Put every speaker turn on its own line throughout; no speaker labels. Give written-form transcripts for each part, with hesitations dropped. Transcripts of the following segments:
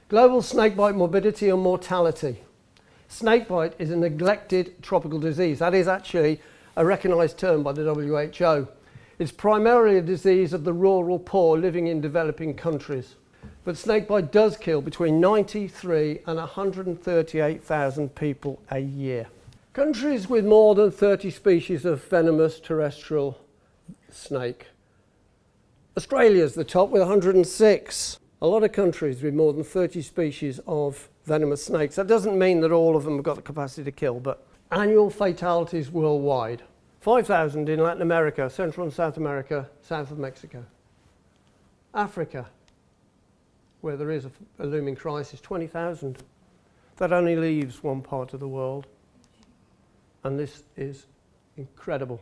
Global snakebite morbidity and mortality. Snakebite is a neglected tropical disease. That is actually a recognised term by the WHO. It's primarily a disease of the rural poor living in developing countries. But snakebite does kill between 93 and 138,000 people a year. Countries with more than 30 species of venomous terrestrial snake. Australia's the top with 106. A lot of countries with more than 30 species of venomous snakes. That doesn't mean that all of them have got the capacity to kill, but annual fatalities worldwide. 5,000 in Latin America, Central and South America, south of Mexico. Africa, where there is a looming crisis, 20,000. That only leaves one part of the world. And this is incredible.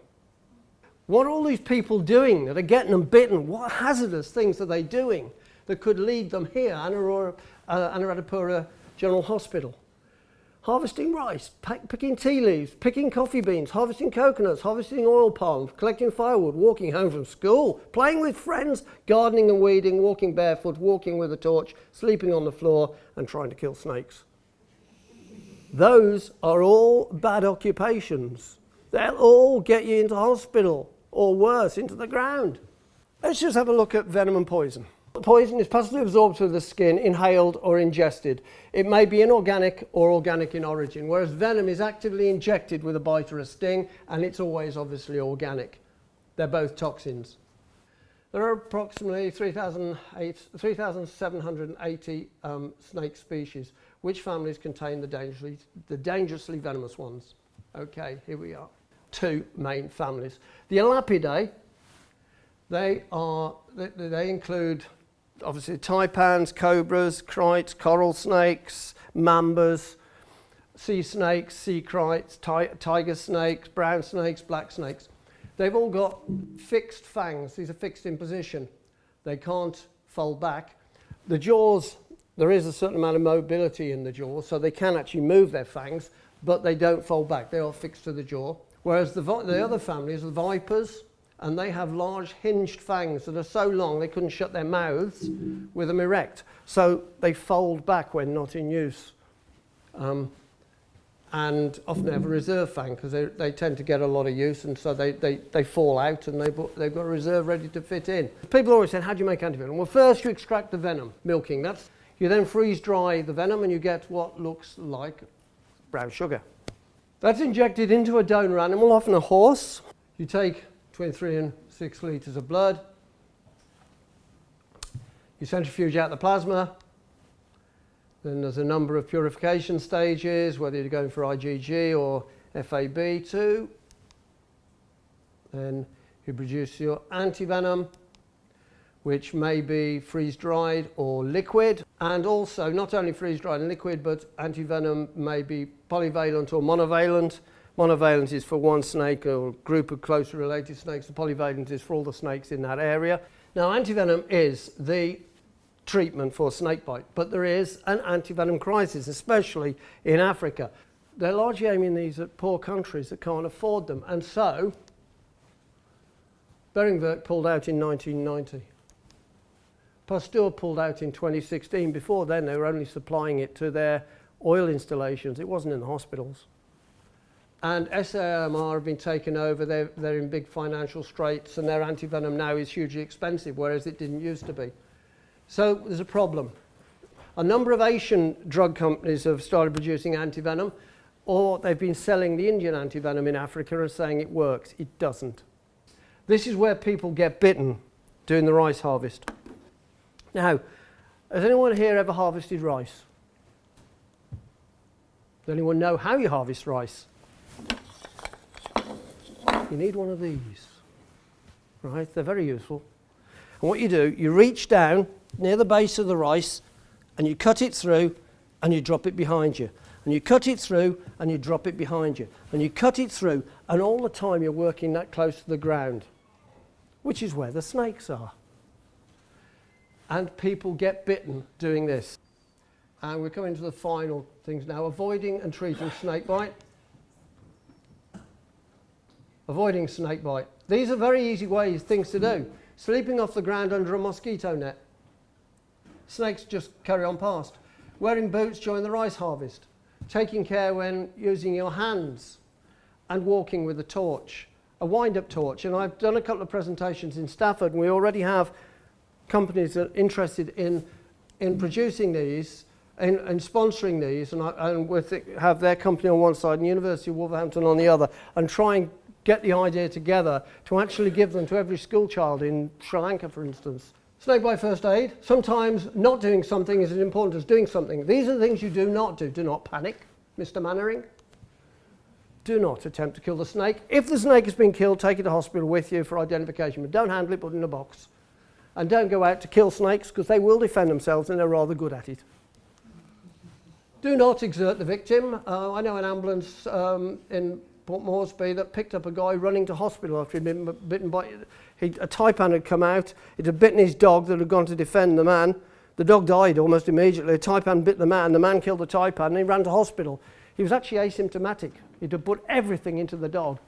What are all these people doing that are getting them bitten? What hazardous things are they doing that could lead them here, Anuradhapura General Hospital? Harvesting rice, picking tea leaves, picking coffee beans, harvesting coconuts, harvesting oil palms, collecting firewood, walking home from school, playing with friends, gardening and weeding, walking barefoot, walking with a torch, sleeping on the floor, and trying to kill snakes. Those are all bad occupations. They'll all get you into hospital, or worse, into the ground. Let's just have a look at venom and poison. Poison is passively absorbed through the skin, inhaled or ingested. It may be inorganic or organic in origin, whereas venom is actively injected with a bite or a sting, and it's always obviously organic. They're both toxins. There are approximately 3,780 snake species. Which families contain the dangerously venomous ones? Okay, here we are. Two main families. The Elapidae, they include obviously taipans, cobras, krites, coral snakes, mambas, sea snakes, sea krites, tiger snakes, brown snakes, black snakes. They've all got fixed fangs. These are fixed in position. They can't fold back. The jaws, there is a certain amount of mobility in the jaws, so they can actually move their fangs, but they don't fold back. They are fixed to the jaw. Whereas the other families are the vipers, and they have large hinged fangs that are so long they couldn't shut their mouths with them erect. So they fold back when not in use. And often they have a reserve fang because they tend to get a lot of use, and so they fall out and they've got a reserve ready to fit in. People always say, how do you make antivenom? Well, first you extract the venom, milking. You then freeze dry the venom and you get what looks like brown sugar. That's injected into a donor animal, often a horse. You take between 3 and 6 litres of blood. You centrifuge out the plasma. Then there's a number of purification stages, whether you're going for IgG or FAB2. Then you produce your antivenom, which may be freeze-dried or liquid. And also, not only freeze-dried and liquid, but antivenom may be polyvalent or monovalent. Monovalent is for one snake or group of closely related snakes. The polyvalent is for all the snakes in that area. Now, antivenom is the treatment for snakebite, but there is an antivenom crisis, especially in Africa. They're largely aiming these at poor countries that can't afford them, and so Beringwerk pulled out in 1990. Pasteur pulled out in 2016. Before then, they were only supplying it to their oil installations. It wasn't in the hospitals. And SAMR have been taken over. They're in big financial straits, and their antivenom now is hugely expensive, whereas it didn't used to be. So there's a problem. A number of Asian drug companies have started producing antivenom, or they've been selling the Indian antivenom in Africa and saying it works. It doesn't. This is where people get bitten doing the rice harvest. Now, has anyone here ever harvested rice? Does anyone know how you harvest rice? You need one of these, right? They're very useful. And what you do, you reach down near the base of the rice and you cut it through and you drop it behind you. And you cut it through and you drop it behind you. And you cut it through, and all the time you're working that close to the ground, which is where the snakes are. And people get bitten doing this. And we're coming to the final things now. Avoiding and treating snakebite. Avoiding snakebite. These are very easy things to do. Sleeping off the ground under a mosquito net. Snakes just carry on past. wearing boots during the rice harvest, taking care when using your hands, and walking with a torch, a wind-up torch. And I've done a couple of presentations in Stafford, and we already have companies that are interested in producing these and sponsoring these, and have their company on one side and University of Wolverhampton on the other, and try and get the idea together to actually give them to every school child in Sri Lanka, for instance. Snakebite first aid. Sometimes not doing something is as important as doing something. These are the things you do not do. Do not panic, Mr. Mannering. Do not attempt to kill the snake. If the snake has been killed, take it to hospital with you for identification, but don't handle it, put it in a box. And don't go out to kill snakes, because they will defend themselves and they're rather good at it. Do not exert the victim. I know an ambulance in Port Moresby that picked up a guy running to hospital after he'd been bitten by... a taipan had come out, it had bitten his dog that had gone to defend the man. The dog died almost immediately. A taipan bit the man killed the taipan, and he ran to hospital. He was actually asymptomatic. He'd have put everything into the dog.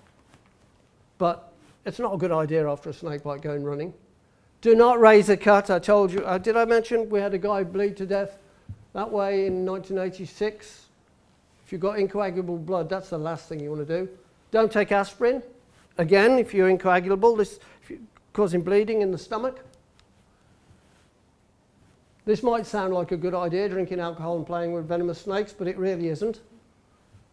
But it's not a good idea after a snakebite going running. Do not raise a cut. I told you, did I mention we had a guy bleed to death that way in 1986? If you've got incoagulable blood, that's the last thing you want to do. Don't take aspirin. Again, if you're incoagulable, if you're causing bleeding in the stomach. This might sound like a good idea, drinking alcohol and playing with venomous snakes, but it really isn't.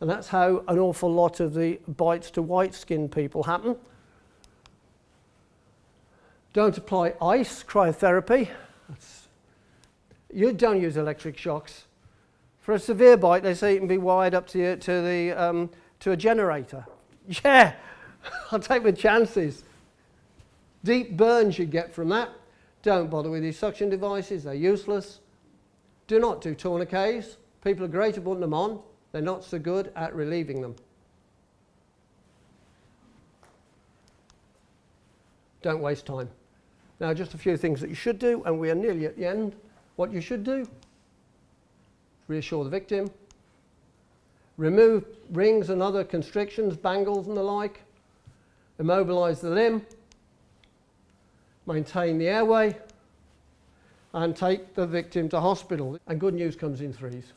And that's how an awful lot of the bites to white-skinned people happen. Don't apply ice, cryotherapy. You don't use electric shocks. For a severe bite, they say you can be wired up to a generator. Yeah, I'll take my chances. Deep burns you get from that. Don't bother with these suction devices, they're useless. Do not do tourniquets. People are great at putting them on, they're not so good at relieving them. Don't waste time. Now, just a few things that you should do, and we are nearly at the end. What you should do: reassure the victim, remove rings and other constrictions, bangles and the like, immobilise the limb, maintain the airway, and take the victim to hospital. And good news comes in threes.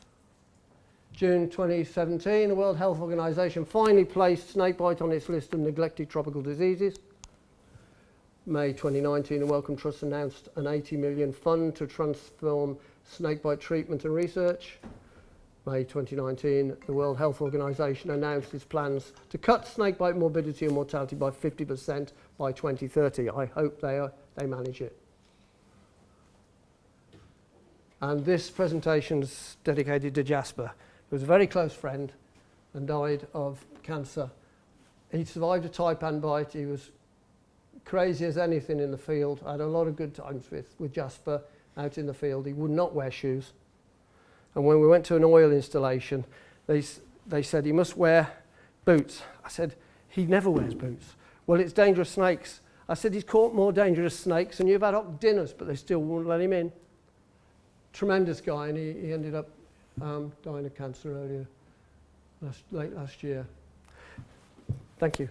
June 2017, the World Health Organization finally placed snakebite on its list of neglected tropical diseases. May 2019, the Wellcome Trust announced an 80 million fund to transform snakebite treatment and research. May 2019, the World Health Organization announced its plans to cut snakebite morbidity and mortality by 50% by 2030. I hope they manage it. And this presentation is dedicated to Jasper, who was a very close friend and died of cancer. He survived a taipan bite. He was crazy as anything in the field. I had a lot of good times with Jasper out in the field. He would not wear shoes. And when we went to an oil installation, they said he must wear boots. I said, he never wears boots. Well, it's dangerous snakes. I said, he's caught more dangerous snakes and you've had hot dinners, but they still won't let him in. Tremendous guy, and he ended up dying of cancer late last year. Thank you.